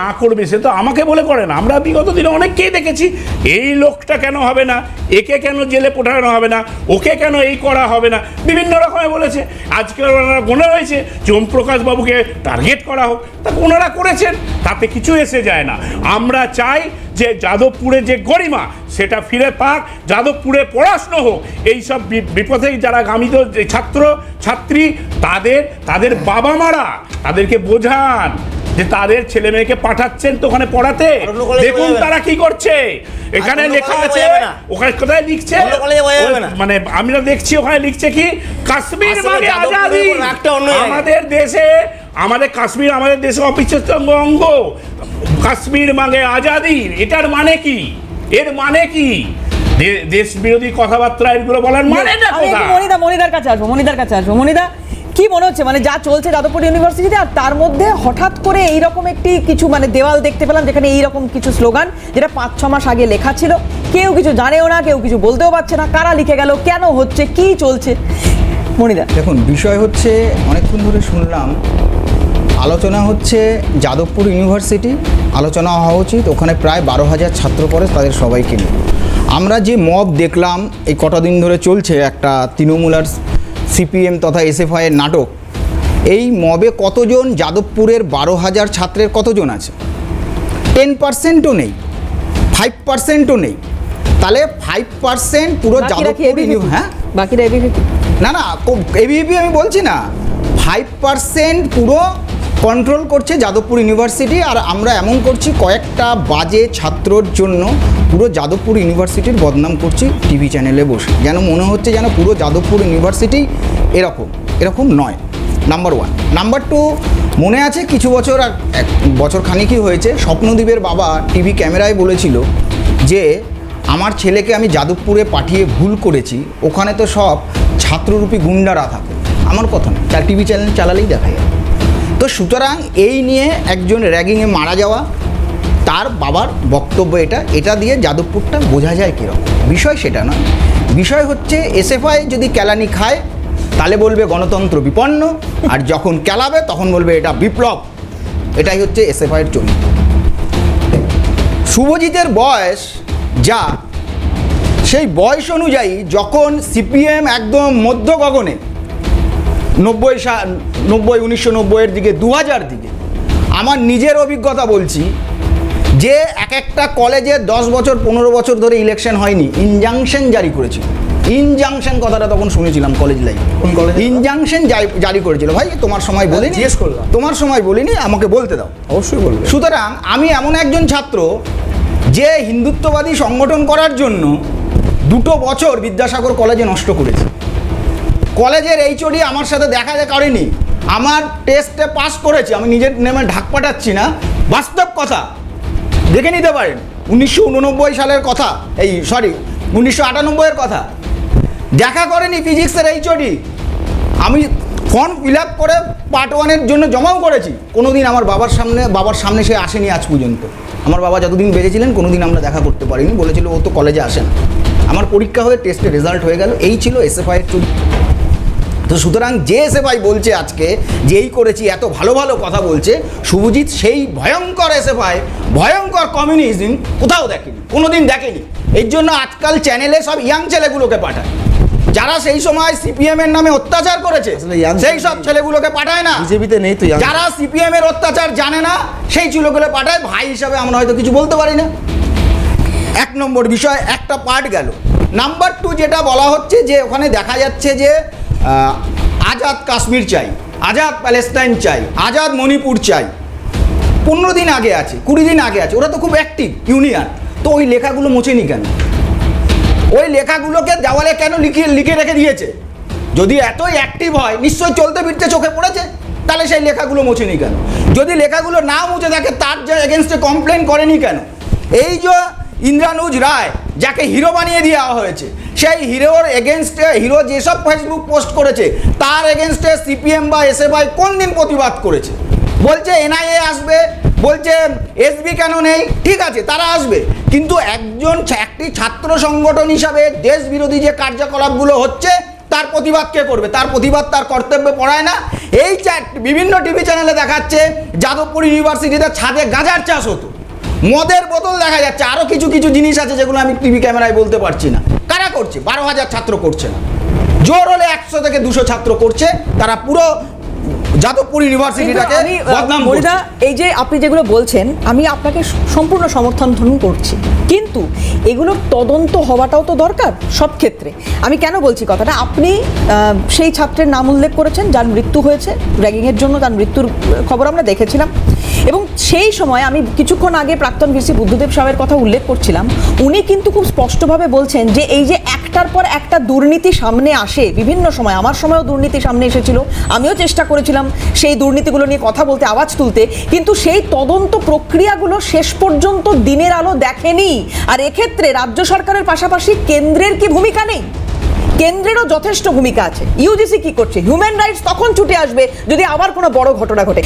না করবে সে তো আমাকে বলে করে না। আমরা বিগত দিনে অনেককেই দেখেছি, এই লোকটা কেন হবে না, একে কেন জেলে পাঠানো হবে না, ওকে কেন এই করা হবে না, বিভিন্ন রকমের বলেছে। আজকে ওনারা মনে হয়েছে যে ওম প্রকাশ বাবুকে টার্গেট করা হোক, তা ওনারা করেছেন, তাতে কিছু এসে যায় না। আমরা চাই যে যাদবপুরে যে গরিমা সেটা ফিরে পাক, যাদবপুরে পড়াশুনো হোক। এইসব বিপথে যারা গামিত ছাত্র ছাত্রী তাদের বাবা মারা তাদেরকে বোঝান যে তাদের ছেলে মেয়েকে পাঠাচ্ছেন তো ওখানে পড়াতে, দেখুন তারা কি করছে। এখানে লেখা আছে, ওখানে কোথায় লিখছে, মানে আমরা দেখছি ওখানে লিখছে কি কাশ্মীর মানে আজাদি। আমাদের দেশে আমাদের কাশ্মীর আমাদের দেশে অবিচ্ছেদ্য অঙ্গ। কাশ্মীর মানে আজাদি, এটার মানে কি? এর মানে কি? দেশ বিরোধী কথাবার্তা এগুলো বলার মানে না। মনিদার কাছে আসবো। মনিদা, কি মনে হচ্ছে মানে যা চলছে যাদবপুর ইউনিভার্সিটিতে, আর তার মধ্যে হঠাৎ করে এইরকম একটি কিছু মানে দেওয়াল দেখতে পেলাম যেখানে এইরকম কিছু স্লোগান, যেটা 5-6 মাস আগে লেখা ছিল, কেউ কিছু জানেও না, কেউ কিছু বলতেও পারছে না, কারা লিখে গেল, কেন হচ্ছে, কি চলছে? মনিদা, দেখুন, বিষয় হচ্ছে অনেকক্ষণ ধরে শুনলাম আলোচনা হচ্ছে যাদবপুর ইউনিভার্সিটি, আলোচনা হওয়া উচিত, ওখানে প্রায় 12,000 ছাত্র পড়ে, তাদের সবাইকে নিয়ে আমরা যে মব দেখলাম এই কটা দিন ধরে চলছে, একটা তৃণমূল আর সিপিএম তথা এসএফআইয়ের নাটক। এই মবে কতজন যাদবপুরের 12,000 ছাত্রের কতজন আছে? 10%ও নেই, 5%ও নেই। তাহলে 5% পুরো যাদবপুর, হ্যাঁ বাকিরা এবিভিপি? না এবিভিপি আমি বলছি না, 5% পুরো কন্ট্রোল করছে যাদবপুর ইউনিভার্সিটি। আর আমরা এমন করছি, কয়েকটা বাজে ছাত্রর জন্য পুরো যাদবপুর ইউনিভার্সিটির বদনাম করছি টিভি চ্যানেলে বসে, যেন মনে হচ্ছে যেন পুরো যাদবপুর ইউনিভার্সিটি এরকম নয়। নাম্বার 1। নাম্বার 2, মনে আছে কিছু বছর, এক বছর খানিকই হয়েছে, স্বপ্নদীপের বাবা টিভি ক্যামেরায় বলেছিল যে আমার ছেলেকে আমি যাদবপুরে পাঠিয়ে ভুল করেছি, ওখানে তো সব ছাত্ররূপী গুন্ডারা থাকে। আমার কথা না, তার টিভি চ্যানেল চালালেই দেখা যায়। তো সুতরাং এই নিয়ে একজন র্যাগিংয়ে মারা যাওয়া, তার বাবার বক্তব্য এটা দিয়ে যাদবপুরটা বোঝা যায় কীরকম। বিষয় সেটা নয়, বিষয় হচ্ছে এসএফআই যদি কেলানি খায় তাহলে বলবে গণতন্ত্র বিপন্ন, আর যখন কেলাবে তখন বলবে এটা বিপ্লব। এটাই হচ্ছে এসএফআইয়ের চরিত্র। শুভজিতের বয়স যা, সেই বয়স অনুযায়ী যখন সিপিএম একদম মধ্য গগনে 1990-এর দিকে, 2000 দিকে, আমার নিজের অভিজ্ঞতা বলছি যে একটা কলেজে 10 বছর 15 বছর ধরে ইলেকশন হয়নি, ইনজাংশন জারি করেছিল। ইনজাংশন কথাটা তখন শুনেছিলাম কলেজ লাইফে, ইনজাংশন জারি করেছিল। ভাই তোমার সময় বলিনি, তোমার সময় বলিনি, আমাকে বলতে দাও। অবশ্যই বলবে। সুতরাং আমি এমন একজন ছাত্র যে হিন্দুত্ববাদী সংগঠন করার জন্য 2 বছর বিদ্যাসাগর কলেজে নষ্ট করেছি। কলেজের এইচওডি আমার সাথে দেখা করেনি, আমার টেস্টে পাস করেছি। আমি নিজের নেমে ঢাক পাঠাচ্ছি না, বাস্তব কথা, দেখে নিতে পারেন। 1989 সালের কথা, 1998-এর কথা। দেখা করেনি ফিজিক্সের এইচওডি, আমি ফর্ম ফিল আপ করে পার্ট 1-এর জন্য জমাও করেছি। কোনোদিন আমার বাবার সামনে সে আসেনি আজ পর্যন্ত। আমার বাবা যতদিন বেঁচেছিলেন কোনোদিন আমরা দেখা করতে পারিনি, বলেছিল ও তো কলেজে আসে না। আমার পরীক্ষা হয়ে টেস্টে রেজাল্ট হয়ে গেল। এই ছিল এসএফআইয়ের চরিত্র। তো সুতরাং যে এসএফআই বলছে আজকে যে এই করেছি, এত ভালো ভালো কথা বলছে, শুভজিৎ সেই ভয়ঙ্কর এসএফআই, ভয়ঙ্কর কমিউনিজম কোথাও দেখেনি, কোনোদিন দেখেনি। এই জন্য আজকাল চ্যানেলে সব ইয়াং ছেলেগুলোকে পাঠায়, যারা সেই সময় সিপিএম এর নামে অত্যাচার করেছে, সেই সব ছেলেগুলোকে পাঠায় না। বিজেপিতে নেই তো, যারা সিপিএম এর অত্যাচার জানে না সেই ছেলেগুলো পাঠায়। ভাই হিসাবে আমরা হয়তো কিছু বলতে পারি না। 1 নম্বর বিষয়, একটা পার্ট গেল। নাম্বার 2 যেটা বলা হচ্ছে যে ওখানে দেখা যাচ্ছে যে আজাদ কাশ্মীর চাই, আজাদ প্যালেস্টাইন চাই, আজাদ মণিপুর চাই। 15 দিন আগে আছে, 20 দিন আগে আছে, ওরা তো খুব অ্যাক্টিভ ইউনিয়ন। তো ওই লেখাগুলো মোছেনি কেন? ওই লেখাগুলোকে দেওয়ালে কেন লিখে রেখে দিয়েছে? যদি এতই অ্যাক্টিভ হয় নিশ্চয়ই চলতে ফিরতে চোখে পড়েছে, তাহলে সেই লেখাগুলো মোছেনি কেন? যদি লেখাগুলো না মুছে থাকে তার যে এগেনস্টে কমপ্লেন করেনি কেন? এই যে ইন্দ্রানুজ রায় যাকে হিরো বানিয়ে দেওয়া হয়েছে, সেই হিরোর এগেনস্টে, হিরো যেসব ফেসবুক পোস্ট করেছে তার এগেনস্টে সিপিএম বা এসএফআই কোন দিন প্রতিবাদ করেছে? বলছে এনআইএ আসবে, বলছে এসবি কেন নেই, ঠিক আছে তারা আসবে, কিন্তু একটি ছাত্র সংগঠন হিসাবে দেশ বিরোধী যে কার্যকলাপগুলো হচ্ছে তার প্রতিবাদ কে করবে? তার প্রতিবাদ তার কর্তব্যে পড়ায় না। এই বিভিন্ন টিভি চ্যানেলে দেখাচ্ছে যাদবপুর ইউনিভার্সিটিতে ছাদে গাঁজার চাষ হতো, মদের বোতল দেখা যাচ্ছে, আরও কিছু কিছু জিনিস আছে যেগুলো আমি টিভি ক্যামেরায় বলতে পারছি না। কারা করছে? 12,000 ছাত্র করছে না, জোর হলে 100 থেকে 200 ছাত্র করছে। তারা পুরো যাদবপুর ইউনিভার্সিটিটাকে বদনাম করছে। মনিদা, এই যে আপনি যেগুলো বলছেন আমি আপনাকে সম্পূর্ণ সমর্থন করছি, কিন্তু এগুলোর তদন্ত হওয়াটাও তো দরকার সব ক্ষেত্রে। আমি কেন বলছি কথাটা, আপনি সেই ছাত্রের নাম উল্লেখ করেছেন যার মৃত্যু হয়েছে র্যাগিংয়ের জন্য, তার মৃত্যুর খবর আমরা দেখেছিলাম, এবং সেই সময় আমি কিছুক্ষণ আগে প্রাক্তন ভিসি বুদ্ধদেব সাহেবের কথা উল্লেখ করছিলাম। উনি কিন্তু খুব স্পষ্টভাবে বলছেন যে এই যে একটার পর একটা দুর্নীতি সামনে আসে বিভিন্ন সময়, আমার সময়ও দুর্নীতি সামনে এসেছিল, আমিও চেষ্টা করেছিলাম সেই দুর্নীতিগুলো নিয়ে কথা বলতে, আওয়াজ তুলতে, কিন্তু সেই তদন্ত প্রক্রিয়াগুলো শেষ পর্যন্ত দিনের আলো দেখেনি। আর এক্ষেত্রে রাজ্য সরকারের পাশাপাশি কেন্দ্রের কি ভূমিকা নেই? কেন্দ্রেরও যথেষ্ট ভূমিকা আছে। ইউজিসি কি করছে? হিউম্যান রাইটস তখন ছুটে আসবে যদি আবার কোনো বড় ঘটনা ঘটে।